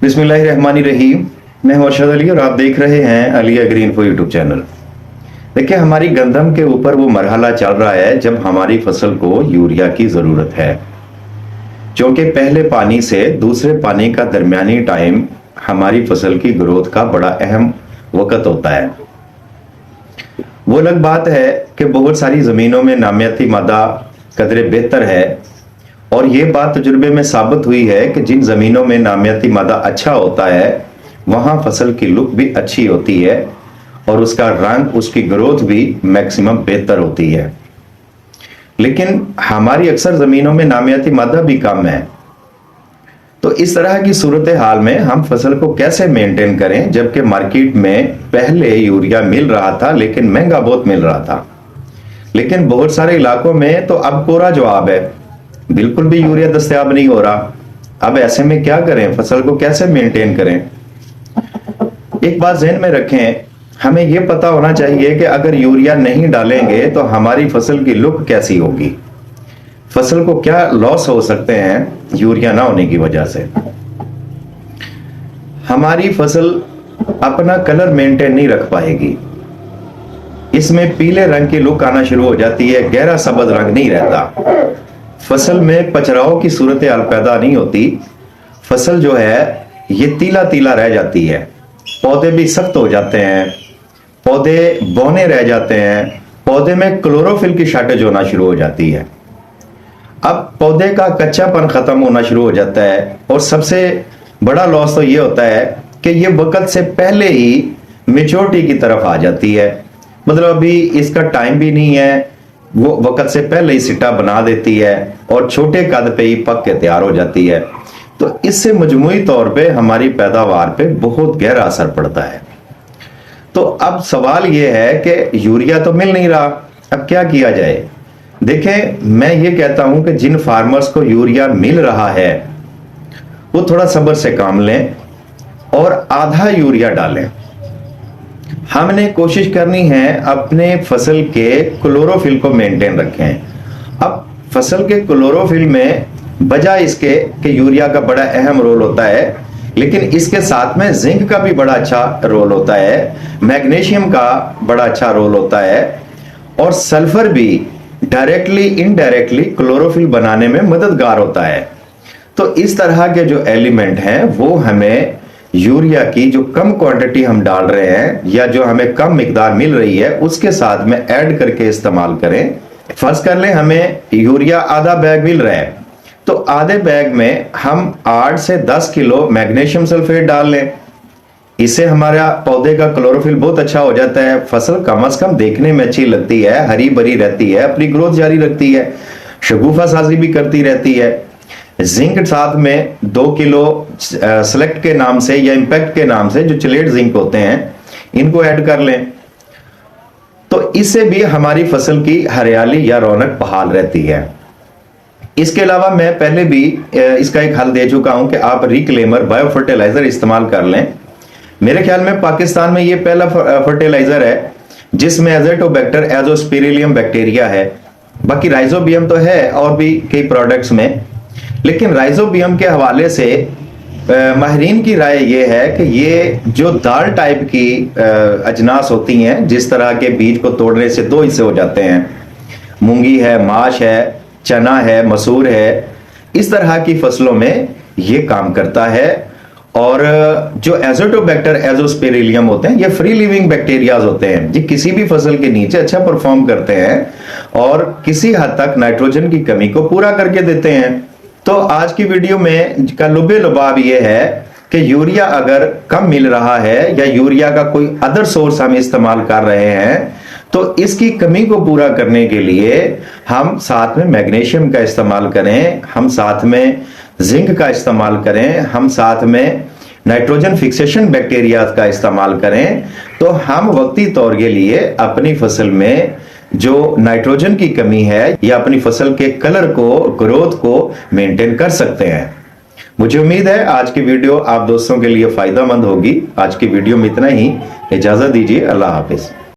बिस्मिल्लाहिर्रहमानिर्रहीम। मैं हूं अरशद अली और आप देख रहे हैं Ali agri info YouTube channel. देखिए, हमारी गंदम के ऊपर वो मरहला चल रहा है जब हमारी फसल को यूरिया की जरूरत है, क्योंकि पहले पानी से दूसरे पानी का दरमियानी टाइम हमारी फसल की ग्रोथ का बड़ा अहम वक्त होता है। वो अलग बात है कि बहुत सारी जमीनों में नामियाती मादा कदरे बेहतर है, और ये बात तजुर्बे में साबित हुई है कि जिन जमीनों में नामियाती मादा अच्छा होता है वहां फसल की लुक भी अच्छी होती है और उसका रंग, उसकी ग्रोथ भी मैक्सिमम बेहतर होती है। लेकिन हमारी अक्सर जमीनों में नामियाती मादा भी कम है। तो इस तरह की सूरत हाल में हम फसल को कैसे मेंटेन करें, जबकि मार्केट में पहले यूरिया मिल रहा था लेकिन महंगा बहुत मिल रहा था। लेकिन बहुत सारे इलाकों में तो अब कोरा जवाब है, बिल्कुल भी यूरिया दस्तयाब नहीं हो रहा। अब ऐसे में क्या करें, फसल को कैसे मेंटेन करें? एक बात ज़हन में रखें, हमें यह पता होना चाहिए कि अगर यूरिया नहीं डालेंगे तो हमारी फसल की लुक कैसी होगी, फसल को क्या लॉस हो सकते हैं यूरिया ना होने की वजह से। हमारी फसल अपना कलर मेंटेन नहीं रख पाएगी, इसमें पीले रंग की लुक आना शुरू हो जाती है, गहरा सब्ज रंग नहीं रहता। फसल में पचराव की सूरत हाल पैदा नहीं होती, फसल जो है ये तीला तीला रह जाती है, पौधे भी सख्त हो जाते हैं, पौधे बौने रह जाते हैं, पौधे में क्लोरोफिल की शॉर्टेज होना शुरू हो जाती है। अब पौधे का कच्चापन खत्म होना शुरू हो जाता है, और सबसे बड़ा लॉस तो ये होता है कि ये वक्त से पहले ही मेच्योरिटी की तरफ आ जाती है। मतलब अभी इसका टाइम भी नहीं है, वो वक्त से पहले ही सिट्टा बना देती है और छोटे कद पे ही पक के तैयार हो जाती है। तो इससे मजमूई तौर पे हमारी पैदावार पे बहुत गहरा असर पड़ता है। तो अब सवाल ये है कि यूरिया तो मिल नहीं रहा, अब क्या किया जाए? देखें, मैं ये कहता हूं कि जिन फार्मर्स को यूरिया मिल रहा है वो थोड़ा सब्र से काम लें और आधा यूरिया डालें। हमने कोशिश करनी है अपने फसल के क्लोरोफिल को मेंटेन रखें। अब फसल के क्लोरोफिल में बजाय इसके कि यूरिया का बड़ा अहम रोल होता है, लेकिन इसके साथ में जिंक का भी बड़ा अच्छा रोल होता है, मैग्नीशियम का बड़ा अच्छा रोल होता है, और सल्फर भी डायरेक्टली इनडायरेक्टली क्लोरोफिल बनाने में मददगार होता है। तो इस तरह के जो एलिमेंट हैं वो हमें यूरिया की जो कम क्वांटिटी हम डाल रहे हैं या जो हमें कम मिकदार मिल रही है उसके साथ में ऐड करके इस्तेमाल करें। फर्ज कर लें हमें यूरिया आधा बैग मिल रहा है, तो आधे बैग में हम 8 से 10 किलो मैग्नीशियम सल्फेट डाल लें। इससे हमारा पौधे का क्लोरोफिल बहुत अच्छा हो जाता है, फसल कम से कम देखने में अच्छी लगती है, हरी भरी रहती है, अपनी ग्रोथ जारी रखती है, शगुफा साजी भी करती रहती है। जिंक साथ में 2 किलो सेलेक्ट के नाम से या इंपैक्ट के नाम से जो चिलेट जिंक होते हैं इनको ऐड कर लें, तो इससे भी हमारी फसल की हरियाली या रौनक बहाल रहती है। इसके अलावा मैं पहले भी इसका एक हल दे चुका हूं कि आप रिक्लेमर बायो फर्टिलाइजर इस्तेमाल कर लें। मेरे ख्याल में पाकिस्तान में ये पहला फर्टिलाइजर है जिसमें एजोटोबैक्टर एजोस्पिरिलियम बैक्टीरिया है। बाकी राइजोबियम तो है और भी कई प्रोडक्ट्स में, लेकिन राइजोबियम के हवाले से माहिरीन की राय ये है कि ये जो दाल टाइप की अजनास होती हैं, जिस तरह के बीज को तोड़ने से 2 हिस्से हो जाते हैं, मूंगी है, माश है, चना है, मसूर है, इस तरह की फसलों में ये काम करता है। और जो एजोटोबैक्टर एजोस्पिरिलियम होते हैं ये फ्री लिविंग बैक्टीरियाज होते हैं, ये किसी भी फसल के नीचे अच्छा परफॉर्म करते हैं और किसी हद तक नाइट्रोजन की कमी को पूरा करके देते हैं। तो आज की वीडियो में का लुबे लुबाब ये है कि यूरिया अगर कम मिल रहा है या यूरिया का कोई अदर सोर्स हम इस्तेमाल कर रहे हैं, तो इसकी कमी को पूरा करने के लिए हम साथ में मैग्नीशियम का इस्तेमाल करें, हम साथ में जिंक का इस्तेमाल करें, हम साथ में नाइट्रोजन फिक्सेशन बैक्टीरिया का इस्तेमाल करें, तो हम वक्ती तौर के लिए अपनी फसल में जो नाइट्रोजन की कमी है या अपनी फसल के कलर को, ग्रोथ को मेंटेन कर सकते हैं। मुझे उम्मीद है आज की वीडियो आप दोस्तों के लिए फायदेमंद होगी। आज की वीडियो में इतना ही, इजाजत दीजिए, अल्लाह हाफिज।